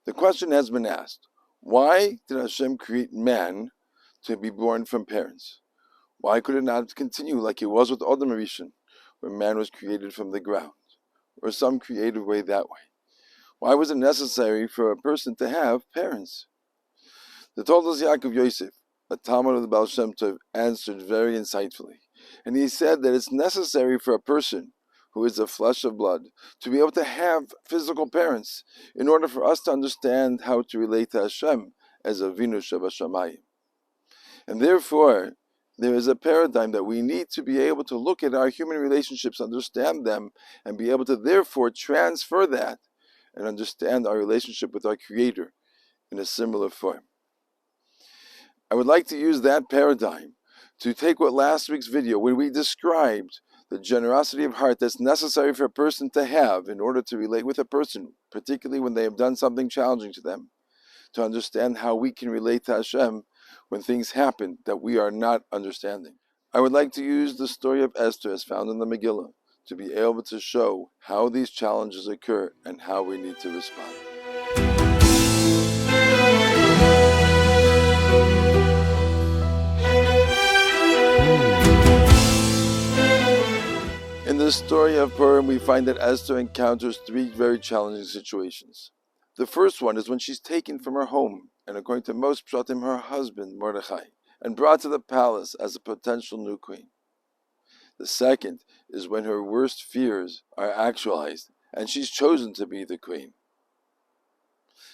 The question has been asked, why did Hashem create man to be born from parents? Why could it not continue like it was with Adam Rishon, where man was created from the ground, or some creative way that way? Why was it necessary for a person to have parents? The Toldos Yaakov Yosef, a Talmud of the Baal Shem Tov, answered very insightfully. And he said that it's necessary for a person who is of flesh of blood to be able to have physical parents in order for us to understand how to relate to Hashem as Avinu Shebashamayim. And therefore, there is a paradigm that we need to be able to look at our human relationships, understand them, and be able to therefore transfer that and understand our relationship with our Creator in a similar form. I would like to use that paradigm to take what last week's video, where we described the generosity of heart that's necessary for a person to have in order to relate with a person, particularly when they have done something challenging to them, to understand how we can relate to Hashem when things happen that we are not understanding. I would like to use the story of Esther as found in the Megillah to be able to show how these challenges occur and how we need to respond. In the story of Purim, we find that Esther encounters three very challenging situations. The first one is when she's taken from her home, and according to most pshatim, her husband, Mordechai, and brought to the palace as a potential new queen. The second is when her worst fears are actualized, and she's chosen to be the queen.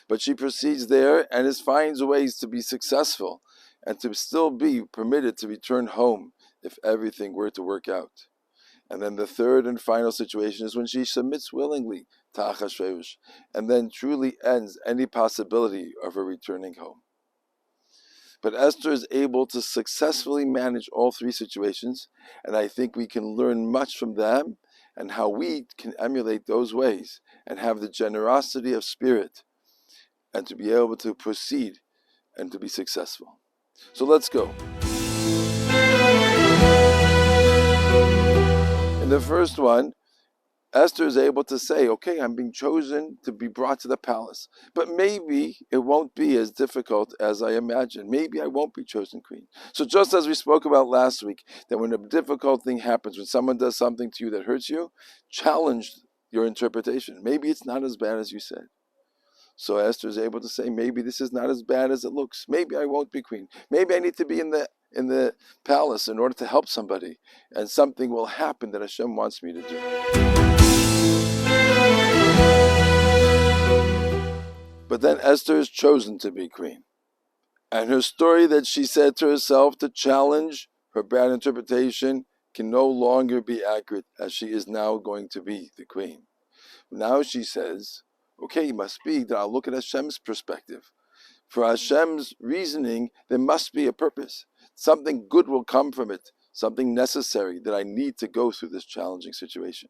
But she proceeds there and finds ways to be successful, and to still be permitted to return home if everything were to work out. And then the third and final situation is when she submits willingly to Achashverosh, and then truly ends any possibility of her returning home. But Esther is able to successfully manage all three situations, and I think we can learn much from them and how we can emulate those ways and have the generosity of spirit and to be able to proceed and to be successful. So let's go. In the first one, Esther is able to say, okay, I'm being chosen to be brought to the palace, but maybe it won't be as difficult as I imagine. Maybe I won't be chosen queen. So just as we spoke about last week, that when a difficult thing happens, when someone does something to you that hurts you, challenge your interpretation. Maybe it's not as bad as you said. So Esther is able to say, maybe this is not as bad as it looks. Maybe I won't be queen. Maybe I need to be in the palace in order to help somebody, and something will happen that Hashem wants me to do. But then Esther is chosen to be queen. And her story that she said to herself to challenge her bad interpretation can no longer be accurate, as she is now going to be the queen. Now she says, okay, it must be that I'll look at Hashem's perspective. For Hashem's reasoning, there must be a purpose. Something good will come from it, something necessary that I need to go through this challenging situation.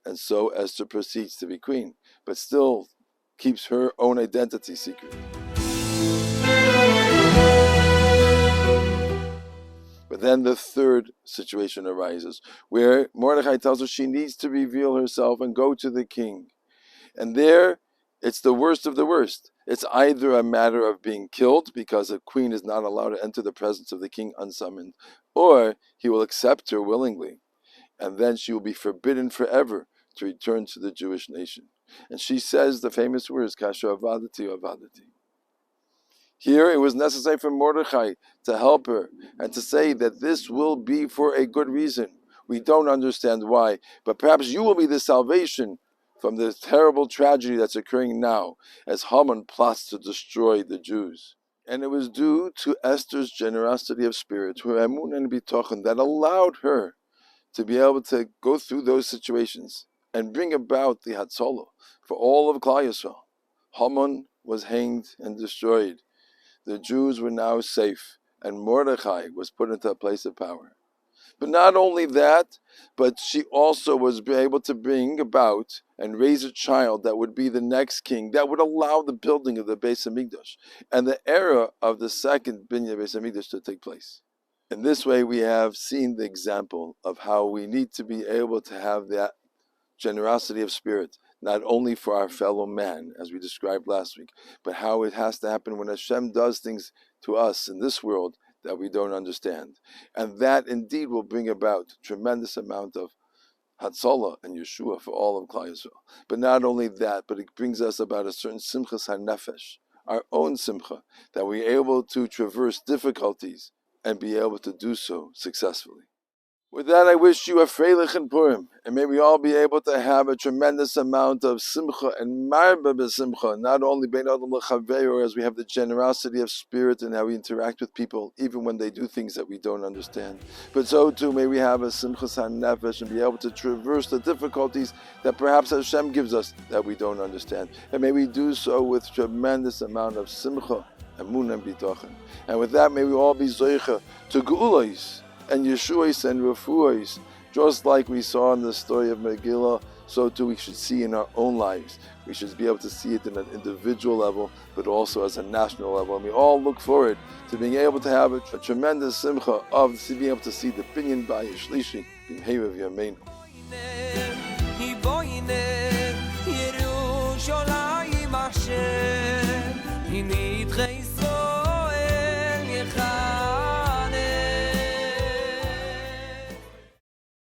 And so Esther proceeds to be queen, but still keeps her own identity secret. But then the third situation arises, where Mordechai tells her she needs to reveal herself and go to the king. And there, it's the worst of the worst. It's either a matter of being killed, because a queen is not allowed to enter the presence of the king unsummoned, or he will accept her willingly, and then she will be forbidden forever to return to the Jewish nation. And she says the famous words, Kasher avadati avadati. Here it was necessary for Mordechai to help her and to say that this will be for a good reason. We don't understand why, but perhaps you will be the salvation from the terrible tragedy that's occurring now, as Haman plots to destroy the Jews. And it was due to Esther's generosity of spirit, her emunah and bitochen, that allowed her to be able to go through those situations and bring about the Hatzalah for all of Klal Yisrael. Haman was hanged and destroyed. The Jews were now safe, and Mordechai was put into a place of power. But not only that, but she also was able to bring about and raise a child that would be the next king, that would allow the building of the Beis Hamikdash and the era of the second Binyan Beis Hamikdash to take place. In this way, we have seen the example of how we need to be able to have that generosity of spirit, not only for our fellow man, as we described last week, but how it has to happen when Hashem does things to us in this world that we don't understand. And that indeed will bring about a tremendous amount of Hatzalah and Yeshua for all of Klal Yisrael. But not only that, but it brings us about a certain Simchas HaNefesh, our own Simcha, that we're able to traverse difficulties and be able to do so successfully. With that, I wish you a Freilich and Purim, and may we all be able to have a tremendous amount of Simcha and Marba b'Simcha, not only Bein Adam l'Chaveiro, as we have the generosity of spirit and how we interact with people, even when they do things that we don't understand, but so too may we have a Simchas HaNefesh and be able to traverse the difficulties that perhaps Hashem gives us that we don't understand, and may we do so with tremendous amount of Simcha, Emunah, and Bitochen. And with that, may we all be Zoicha to Geulais and Yeshuas and Refuas, just like we saw in the story of Megillah, so too we should see in our own lives. We should be able to see it in an individual level, but also as a national level. And we all look forward to being able to have a tremendous simcha of being able to see the Binyan Bayis Shlishi, B'mheira v'yameinu. Yerushalayim Hashem,